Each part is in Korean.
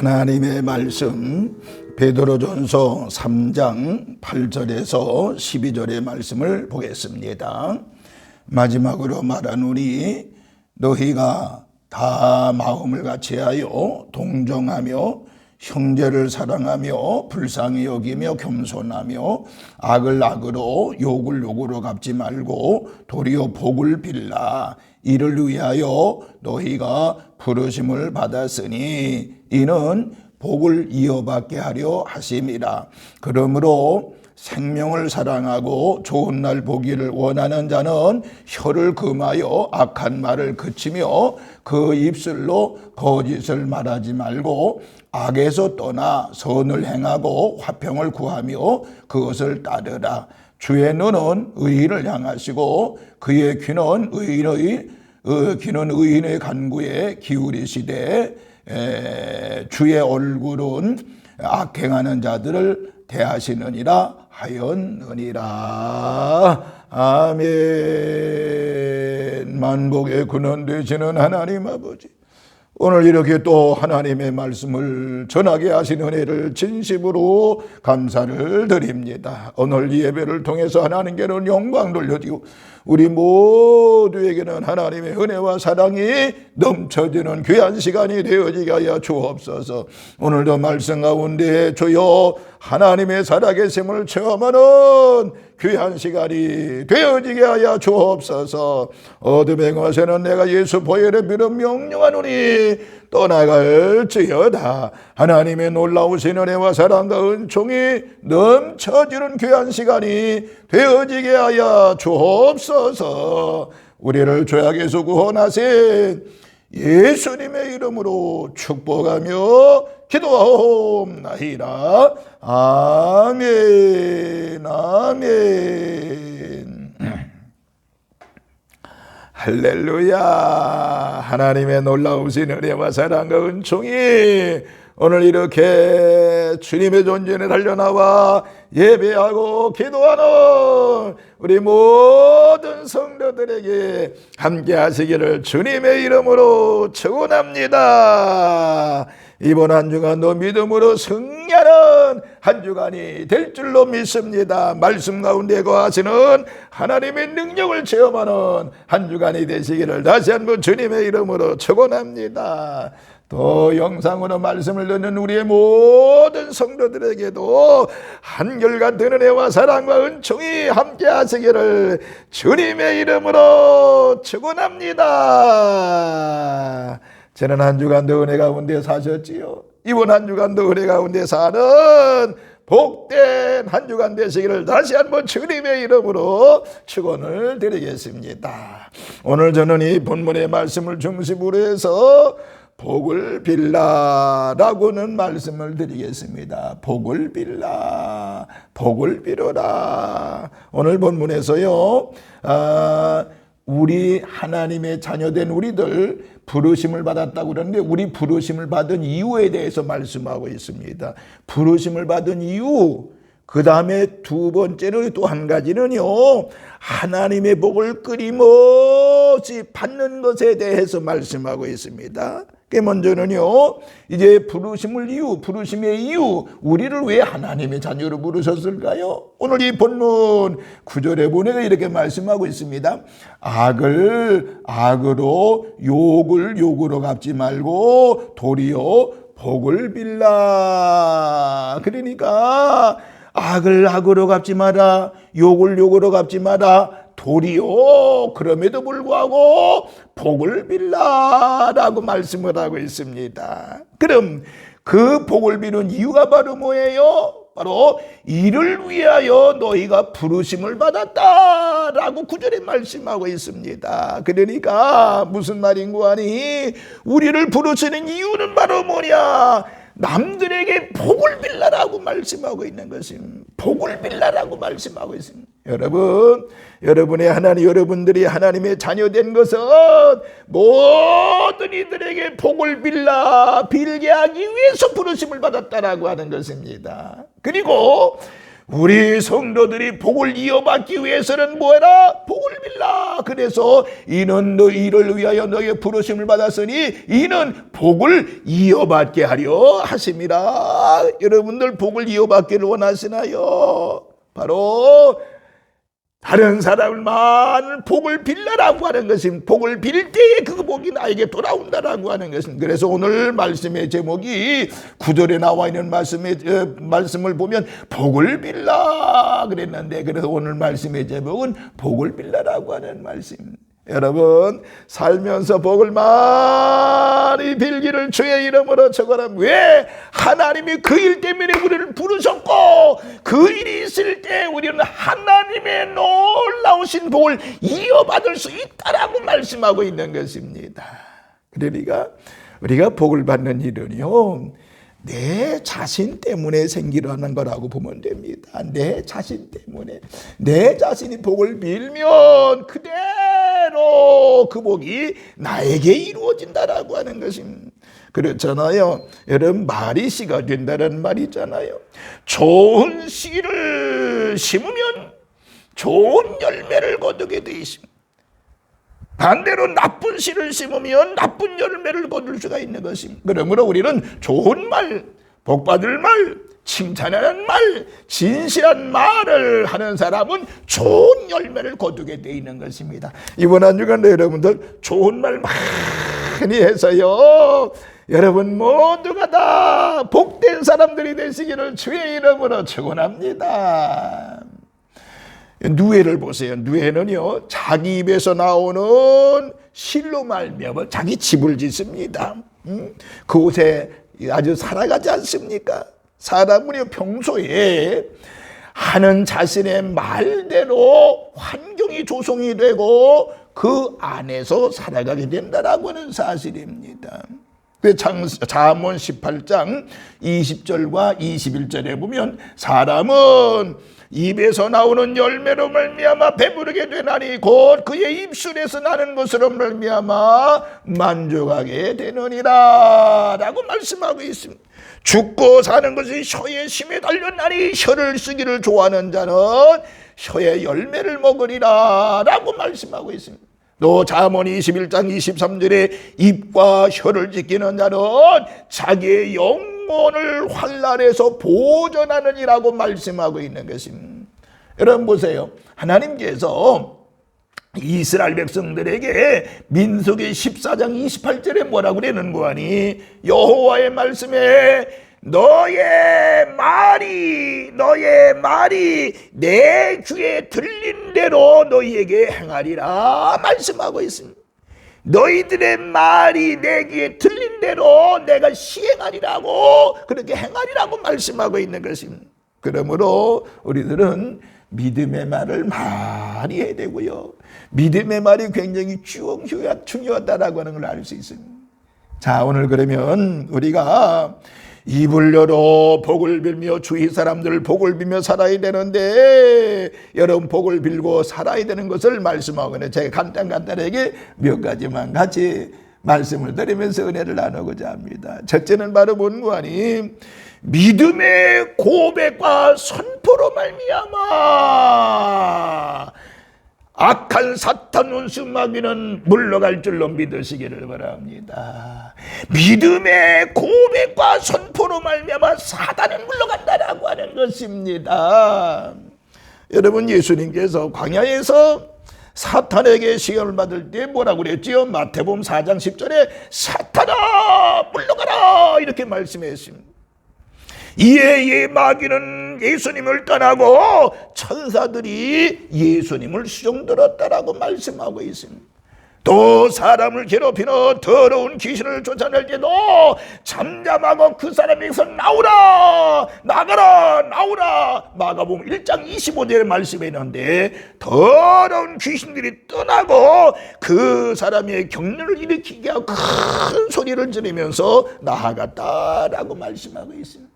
하나님의 말씀 베드로전서 3장 8절에서 12절의 말씀을 보겠습니다. 마지막으로 말하노니 너희가 다 마음을 같이하여 동정하며 형제를 사랑하며 불쌍히 여기며 겸손하며 악을 악으로 욕을 욕으로 갚지 말고 도리어 복을 빌라. 이를 위하여 너희가 부르심을 받았으니 이는 복을 이어받게 하려 하심이라. 그러므로 생명을 사랑하고 좋은 날 보기를 원하는 자는 혀를 금하여 악한 말을 그치며 그 입술로 거짓을 말하지 말고 악에서 떠나 선을 행하고 화평을 구하며 그것을 따르라. 주의 눈은 의인을 향하시고 그의 귀는 의인의 간구에 기울이시되 주의 얼굴은 악행하는 자들을 대하시느니라 하였느니라. 아멘. 만복의 근원 되시는 하나님 아버지, 오늘 이렇게 또 하나님의 말씀을 전하게 하신 은혜를 진심으로 감사를 드립니다. 오늘 이 예배를 통해서 하나님께는 영광 돌려드리고 우리 모두에게는 하나님의 은혜와 사랑이 넘쳐지는 귀한 시간이 되어지게 하여 주옵소서. 오늘도 말씀 가운데 주여 하나님의 살아계심을 체험하는 귀한 시간이 되어지게 하여 주옵소서. 어둠의 것에는 내가 예수 보혈의 피로 명령하노니 떠나갈지어다. 하나님의 놀라우신 은혜와 사랑과 은총이 넘쳐지는 귀한 시간이 되어지게 하여 주옵소서. 우리를 죄악에서 구원하신 예수님의 이름으로 축복하며 기도하옵나이다. 아멘. 아멘. 할렐루야. 하나님의 놀라우신 은혜와 사랑과 은총이 오늘 이렇게 주님의 존전에 달려나와 예배하고 기도하는 우리 모든 성도들에게 함께 하시기를 주님의 이름으로 축원합니다. 이번 한 주간도 믿음으로 승리하는 한 주간이 될 줄로 믿습니다. 말씀 가운데 거하시는 하나님의 능력을 체험하는 한 주간이 되시기를 다시 한번 주님의 이름으로 축원합니다. 또 영상으로 말씀을 듣는 우리의 모든 성도들에게도 한결같은 은혜와 사랑과 은총이 함께 하시기를 주님의 이름으로 축원합니다. 지난 한 주간도 은혜 가운데 사셨지요. 이번 한 주간도 은혜 가운데 사는 복된 한 주간 되시기를 다시 한번 주님의 이름으로 축원을 드리겠습니다. 오늘 저는 이 본문의 말씀을 중심으로 해서 복을 빌라라고는 말씀을 드리겠습니다. 복을 빌라, 복을 빌어라. 오늘 본문에서요, 우리 하나님의 자녀된 우리들 부르심을 받았다고 그러는데 우리 부르심을 받은 이유에 대해서 말씀하고 있습니다. 부르심을 받은 이유, 그 다음에 두 번째는 또 한 가지는요, 하나님의 복을 끊임없이 받는 것에 대해서 말씀하고 있습니다. 그 먼저는요, 이제 부르심의 이유, 우리를 왜 하나님의 자녀로 부르셨을까요? 오늘 이 본문 9절에 보니까 이렇게 말씀하고 있습니다. 악을 악으로 욕을 욕으로 갚지 말고 도리어 복을 빌라. 그러니까 악을 악으로 갚지 마라, 욕을 욕으로 갚지 마라, 도리어 그럼에도 불구하고 복을 빌라라고 말씀을 하고 있습니다. 그럼 그 복을 비는 이유가 바로 뭐예요? 바로 이를 위하여 너희가 부르심을 받았다라고 9절에 말씀하고 있습니다. 그러니까 무슨 말인고 하니 우리를 부르시는 이유는 바로 뭐냐? 남들에게 복을 빌라라고 말씀하고 있는 것입니다. 복을 빌라라고 말씀하고 있습니다. 여러분들이 하나님의 자녀된 것은 모든 이들에게 복을 빌게 하기 위해서 부르심을 받았다라고 하는 것입니다. 그리고 우리 성도들이 복을 이어받기 위해서는 뭐해라? 복을 빌라. 그래서 이는 너희를 위하여 너희의 부르심을 받았으니 이는 복을 이어받게 하려 하심이라. 여러분들 복을 이어받기를 원하시나요? 바로 다른 사람만 복을 빌라라고 하는 것은, 복을 빌 때에 그 복이 나에게 돌아온다라고 하는 것은. 그래서 오늘 말씀의 제목이 9절에 나와 있는 말씀을 보면 복을 빌라 그랬는데, 그래서 오늘 말씀의 제목은 복을 빌라라고 하는 말씀. 여러분, 살면서 복을 많이 빌기를 주의 이름으로 축원합니다. 왜? 하나님이 그 일 때문에 우리를 부르셨고, 그 일이 있을 때 우리는 하나님의 놀라우신 복을 이어받을 수 있다라고 말씀하고 있는 것입니다. 그러니까 우리가 복을 받는 일은요, 내 자신 때문에 생기려는 거라고 보면 됩니다. 내 자신 때문에. 내 자신이 복을 빌면 그대로 그 복이 나에게 이루어진다라고 하는 것입니다. 그렇잖아요. 여러분, 말이 씨가 된다는 말이 있잖아요. 좋은 씨를 심으면 좋은 열매를 거두게 되어 있습니다. 반대로 나쁜 씨를 심으면 나쁜 열매를 거둘 수가 있는 것입니다. 그러므로 우리는 좋은 말, 복받을 말, 칭찬하는 말, 진실한 말을 하는 사람은 좋은 열매를 거두게 되어 있는 것입니다. 이번 한 주간도 여러분들 좋은 말 많이 해서요, 여러분 모두가 다 복된 사람들이 되시기를 주의 이름으로 축원합니다. 누에를 보세요. 누에는요, 자기 입에서 나오는 실로 말미암아 자기 집을 짓습니다. 그곳에 아주 살아가지 않습니까? 사람은요, 평소에 하는 자신의 말대로 환경이 조성이 되고 그 안에서 살아가게 된다라고 하는 사실입니다. 잠언 18장 20절과 21절에 보면 사람은 입에서 나오는 열매로 말미암아 배부르게 되나니 곧 그의 입술에서 나는 것으로 말미암아 만족하게 되느니라 라고 말씀하고 있습니다. 죽고 사는 것이 혀의 심에 달렸나니 혀를 쓰기를 좋아하는 자는 혀의 열매를 먹으리라 라고 말씀하고 있습니다. 또 잠언 21장 23절에 입과 혀를 지키는 자는 자기의 영혼을 환난에서 보존하느니라고 말씀하고 있는 것입니다. 여러분 보세요. 하나님께서 이스라엘 백성들에게 민수기 14장 28절에 뭐라고 그러는 거아니? 여호와의 말씀에 너의 말이 내 귀에 들린 대로 너희에게 행하리라 말씀하고 있습니다. 너희들의 말이 내 귀에 들린 대로 내가 시행하리라고, 그렇게 행하리라고 말씀하고 있는 것입니다. 그러므로 우리들은 믿음의 말을 많이 해야 되고요, 믿음의 말이 굉장히 중요하다라고 하는 걸 알 수 있습니다. 자, 오늘 그러면 우리가 입을 열어 복을 빌며 주위 사람들 복을 빌며 살아야 되는데, 여러분 복을 빌고 살아야 되는 것을 말씀하고 있는데, 제가 간단하게 몇 가지만 같이 말씀을 드리면서 은혜를 나누고자 합니다. 첫째는 바로 뭔가 하니, 믿음의 고백과 선포로 말미암아 악한 사탄 원수 마귀는 물러갈 줄로 믿으시기를 바랍니다. 믿음의 고백과 선포로 말미암아 사단은 물러간다라고 하는 것입니다. 여러분, 예수님께서 광야에서 사탄에게 시험을 받을 때 뭐라고 그랬지요? 마태복음 4장 10절에 사탄아 물러가라 이렇게 말씀했습니다. 이에 마귀는 예수님을 떠나고 천사들이 예수님을 수종들었다라고 말씀하고 있습니다. 또 사람을 괴롭히는 더러운 귀신을 쫓아낼 때도 잠잠하고 그 사람에게서 나오라 마가복음 1장 25절의 말씀에 있는데, 더러운 귀신들이 떠나고 그 사람의 격려를 일으키게 하고 큰 소리를 지르면서 나아갔다라고 말씀하고 있습니다.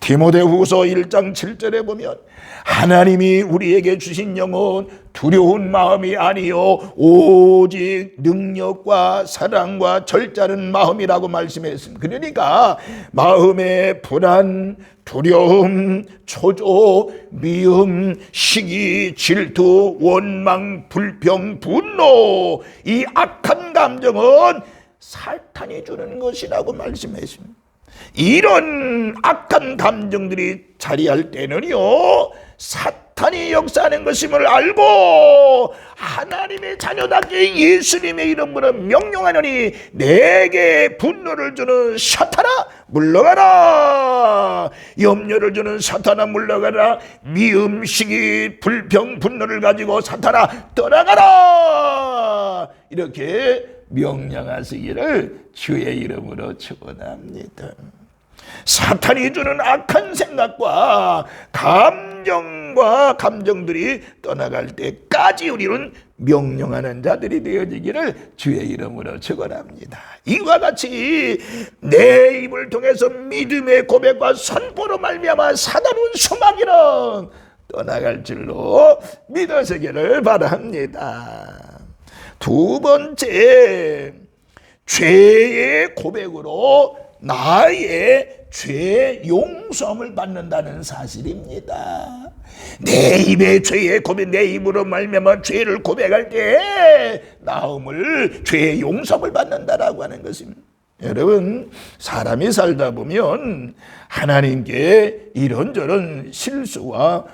디모데후서 1장 7절에 보면 하나님이 우리에게 주신 영은 두려운 마음이 아니요 오직 능력과 사랑과 절제하는 마음이라고 말씀했습니다. 그러니까 마음의 불안, 두려움, 초조, 미움, 시기, 질투, 원망, 불평, 분노, 이 악한 감정은 사탄이 주는 것이라고 말씀했습니다. 이런 악한 감정들이 자리할 때는요, 사탄이 역사하는 것임을 알고 하나님의 자녀답게 예수님의 이름으로 명령하노니 내게 분노를 주는 사탄아 물러가라, 염려를 주는 사탄아 물러가라, 미움, 시기, 불평, 분노를 가지고 사탄아 떠나가라, 이렇게 명령하시기를 주의 이름으로 축원합니다. 사탄이 주는 악한 생각과 감정들이 떠나갈 때까지 우리는 명령하는 자들이 되어지기를 주의 이름으로 축원합니다. 이와 같이 내 입을 통해서 믿음의 고백과 선포로 말미암아 사단은 소망이는 떠나갈 줄로 믿으시기를 바랍니다. 두 번째, 죄의 고백으로 나의 죄 용서함을 받는다는 사실입니다. 내 입의 죄의 고백, 내 입으로 말미암아 죄를 고백할 때 나음을 죄의 용서함을 받는다라고 하는 것입니다. 여러분, 사람이 살다 보면 하나님께 이런저런 실수와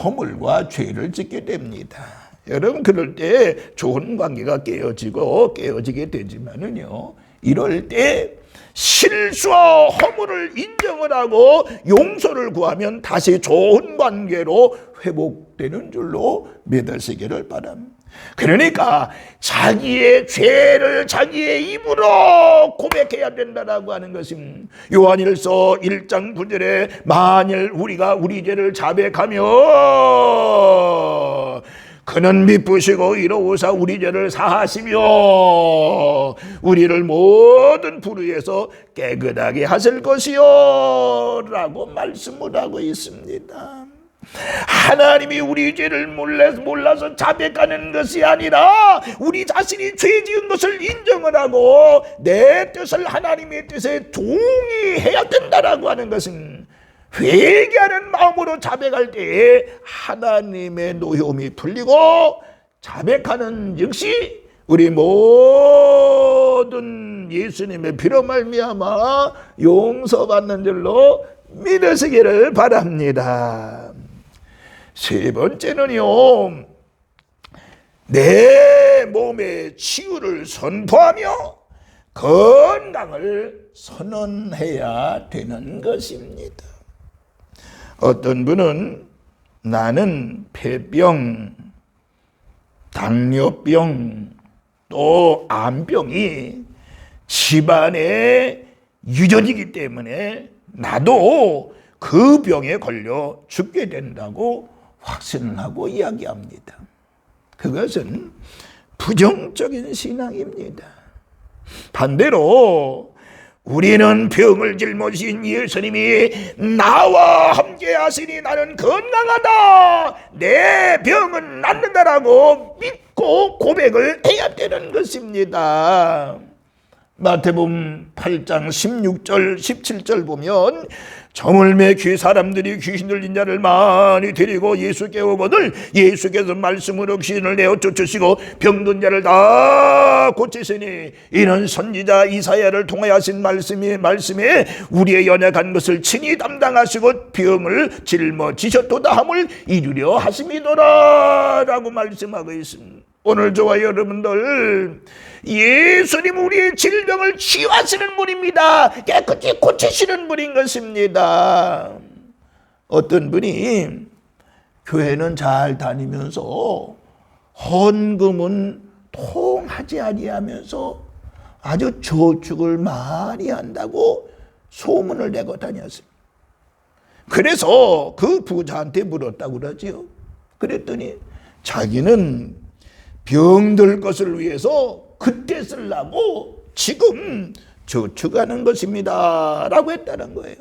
허물과 죄를 짓게 됩니다. 여러분, 그럴 때 좋은 관계가 깨어지게 되지만은요, 이럴 때 실수와 허물을 인정을 하고 용서를 구하면 다시 좋은 관계로 회복되는 줄로 믿으시기를 바랍니다. 그러니까 자기의 죄를 자기의 입으로 고백해야 된다라고 하는 것입니다. 요한일서 1장 9절에 만일 우리가 우리 죄를 자백하며 그는 미쁘시고 이로우사 우리 죄를 사하시며 우리를 모든 불의에서 깨끗하게 하실 것이요 라고 말씀을 하고 있습니다. 하나님이 우리 죄를 몰라서 자백하는 것이 아니라 우리 자신이 죄 지은 것을 인정을 하고 내 뜻을 하나님의 뜻에 동의해야 된다라고 하는 것은, 회개하는 마음으로 자백할 때에 하나님의 노여움이 풀리고 자백하는 역시 우리 모든 예수님의 피로 말미암아 용서받는 줄로 믿으시기를 바랍니다. 세 번째는요, 내 몸의 치유를 선포하며 건강을 선언해야 되는 것입니다. 어떤 분은 나는 폐병, 당뇨병, 또 암병이 집안에 유전이기 때문에 나도 그 병에 걸려 죽게 된다고 확신을 하고 이야기합니다. 그것은 부정적인 신앙입니다. 반대로 우리는 병을 짊어진 예수님이 나와 함께 하시니 나는 건강하다, 내 병은 낫는다라고 믿고 고백을 해야 되는 것입니다. 마태복음 8장 16절 17절 보면 저물매 귀 사람들이 귀신 들린 자를 많이 데리고 예수께 오거늘 예수께서 말씀으로 귀신을 내어 쫓으시고 병든 자를 다 고치시니 이는 선지자 이사야를 통하여 하신 말씀에 우리의 연약한 것을 친히 담당하시고 병을 짊어지셨도다 함을 이루려 하심이더라 라고 말씀하고 있습니다. 오늘 저와 여러분들, 예수님 우리의 질병을 치유하시는 분입니다. 깨끗이 고치시는 분인 것입니다. 어떤 분이 교회는 잘 다니면서 헌금은 통하지 아니하면서 아주 저축을 많이 한다고 소문을 내고 다녔어요. 그래서 그 부자한테 물었다고 그러지요. 그랬더니 자기는 병들 것을 위해서 그때 쓰려고 지금 저축하는 것입니다 라고 했다는 거예요.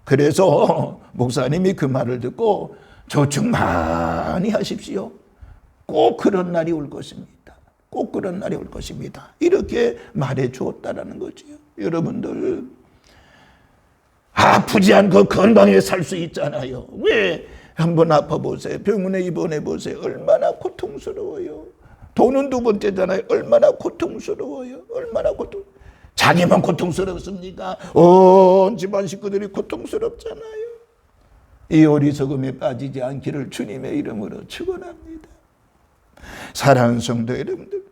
그래서 목사님이 그 말을 듣고 저축 많이 하십시오. 꼭 그런 날이 올 것입니다. 꼭 그런 날이 올 것입니다. 이렇게 말해 주었다라는 거지요. 여러분들 아프지 않고 건강하게 살 수 있잖아요. 왜? 한번 아파보세요. 병원에 입원해 보세요. 얼마나 고통스러워요. 돈은 두 번째잖아요. 얼마나 고통스러워요. 얼마나 자기만 고통스럽습니까? 온 집안 식구들이 고통스럽잖아요. 이 어리석음에 빠지지 않기를 주님의 이름으로 축원합니다. 사랑하는 성도 여러분들,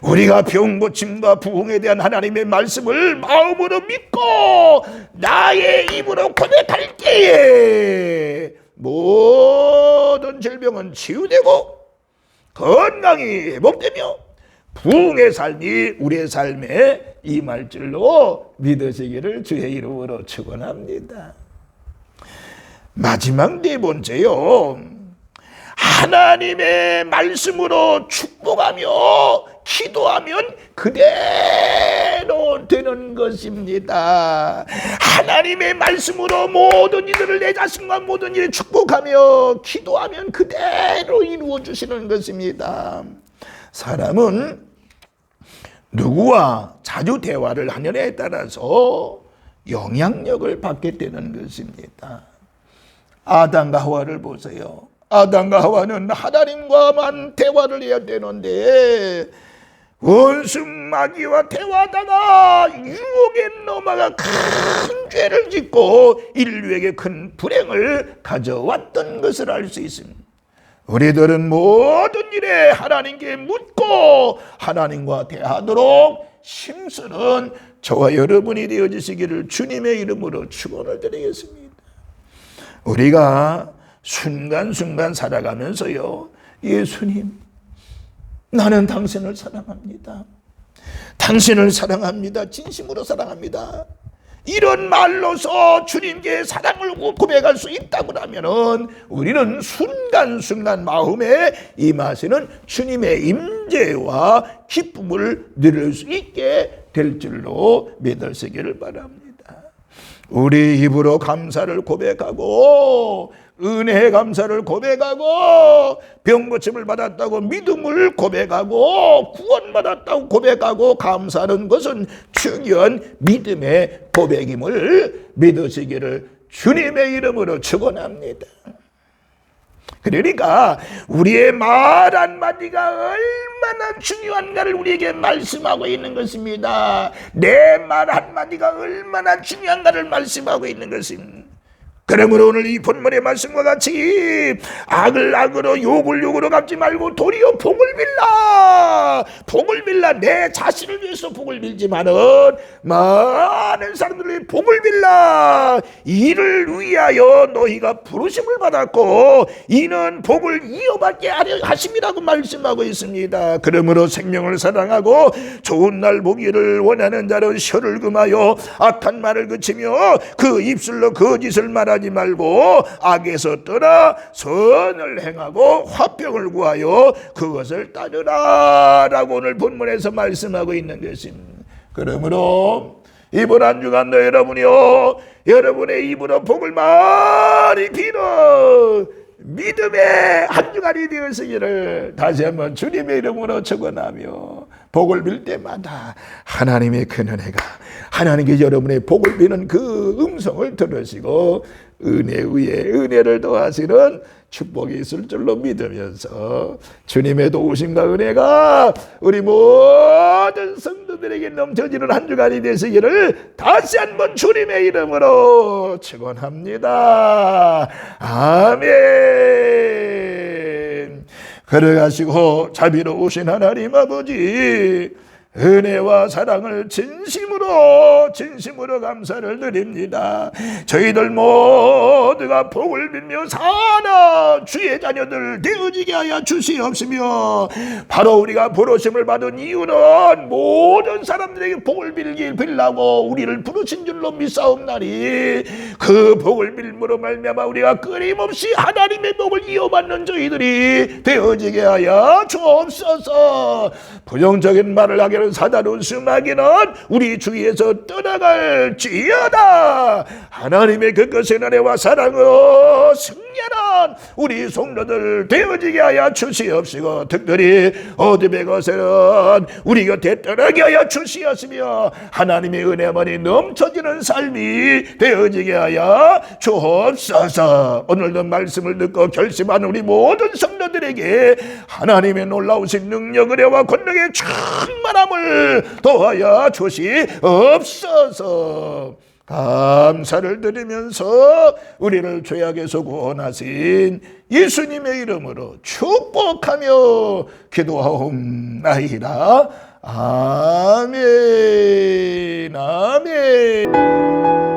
우리가 병 고침과 부흥에 대한 하나님의 말씀을 마음으로 믿고 나의 입으로 고백할 때에 모든 질병은 치유되고 건강이 회복되며 부흥의 삶이 우리의 삶에 임할 줄로 믿으시기를 주의 이름으로 축원합니다. 마지막 네 번째요, 하나님의 말씀으로 축복하며 기도하면 그대로 되는 것입니다. 하나님의 말씀으로 모든 이들을 내 자신과 모든 일을 축복하며 기도하면 그대로 이루어 주시는 것입니다. 사람은 누구와 자주 대화를 하느냐에 따라서 영향력을 받게 되는 것입니다. 아담과 하와를 보세요. 아담과 하와는 하나님과만 대화를 해야 되는데 원수 마귀와 대화하다가 유혹에 넘어가 큰 죄를 짓고 인류에게 큰 불행을 가져왔던 것을 알 수 있습니다. 우리들은 모든 일에 하나님께 묻고 하나님과 대하도록 힘쓰는 저와 여러분이 되어주시기를 주님의 이름으로 축원을 드리겠습니다. 우리가 순간순간 살아가면서요, 예수님, 나는 당신을 사랑합니다. 당신을 사랑합니다. 진심으로 사랑합니다. 이런 말로서 주님께 사랑을 고백할 수 있다고 하면은 우리는 순간순간 마음에 임하시는 주님의 임재와 기쁨을 누릴 수 있게 될 줄로 믿으시기를 바랍니다. 우리 입으로 감사를 고백하고 은혜의 감사를 고백하고 병고침을 받았다고 믿음을 고백하고 구원받았다고 고백하고 감사하는 것은 중요한 믿음의 고백임을 믿으시기를 주님의 이름으로 축원합니다. 그러니까 우리의 말 한마디가 얼마나 중요한가를 우리에게 말씀하고 있는 것입니다. 내 말 한마디가 얼마나 중요한가를 말씀하고 있는 것입니다. 그러므로 오늘 이 본문의 말씀과 같이 악을 악으로 욕을 욕으로 갚지 말고 도리어 복을 빌라. 복을 빌라. 내 자신을 위해서 복을 빌지만은 많은 사람들이 복을 빌라. 이를 위하여 너희가 부르심을 받았고 이는 복을 이어받게 하려 하심이라고 말씀하고 있습니다. 그러므로 생명을 사랑하고 좋은 날 보기를 원하는 자는 혀를 금하여 악한 말을 그치며 그 입술로 거짓을 말하지 말고 악에서 떠나 선을 행하고 화평을 구하여 그것을 따르라 라고 오늘 본문에서 말씀하고 있는 것입니다. 그러므로 이번 한 주간도 여러분이요, 여러분의 입으로 복을 많이 빌어 믿음의 한 주간이 되었으기를 다시 한번 주님의 이름으로 축원하며 복을 빌 때마다 하나님의 큰 은혜가, 하나님께 여러분의 복을 비는 그 음성을 들으시고 은혜 위에 은혜를 더하시는 축복이 있을 줄로 믿으면서 주님의 도우심과 은혜가 우리 모든 성도들에게 넘쳐지는 한 주간이 되시기를 다시 한번 주님의 이름으로 축원합니다. 아멘. 걸어가시고 자비로우신 하나님 아버지, 은혜와 사랑을 진심으로 감사를 드립니다. 저희들 모두가 복을 빌며 사나 주의 자녀들 되어지게 하여 주시옵시며, 바로 우리가 부르심을 받은 이유는 모든 사람들에게 복을 빌라고 우리를 부르신 줄로 믿사옵나니 그 복을 빌므로 말미암아 우리가 끊임없이 하나님의 복을 이어받는 저희들이 되어지게 하여 주옵소서. 부정적인 말을 하기를 이런 사단의 수마귀는 우리 주위에서 떠나갈지어다. 하나님의 그것의 은혜와 사랑으로 승리하는 우리 성도들 되어지게 하여 주시옵시고, 특별히 어둠의 것은 우리 곁에 떠나게 하여 주시옵시며 하나님의 은혜만이 넘쳐지는 삶이 되어지게 하여 주옵소서. 오늘도 말씀을 듣고 결심한 우리 모든 성도들에게 하나님의 놀라우신 능력, 은혜와 권능의 충만함을 더하여 주시옵소서. 감사를 드리면서 우리를 죄악에서 구원하신 예수님의 이름으로 축복하며 기도하옵나이다. 아멘. 아멘.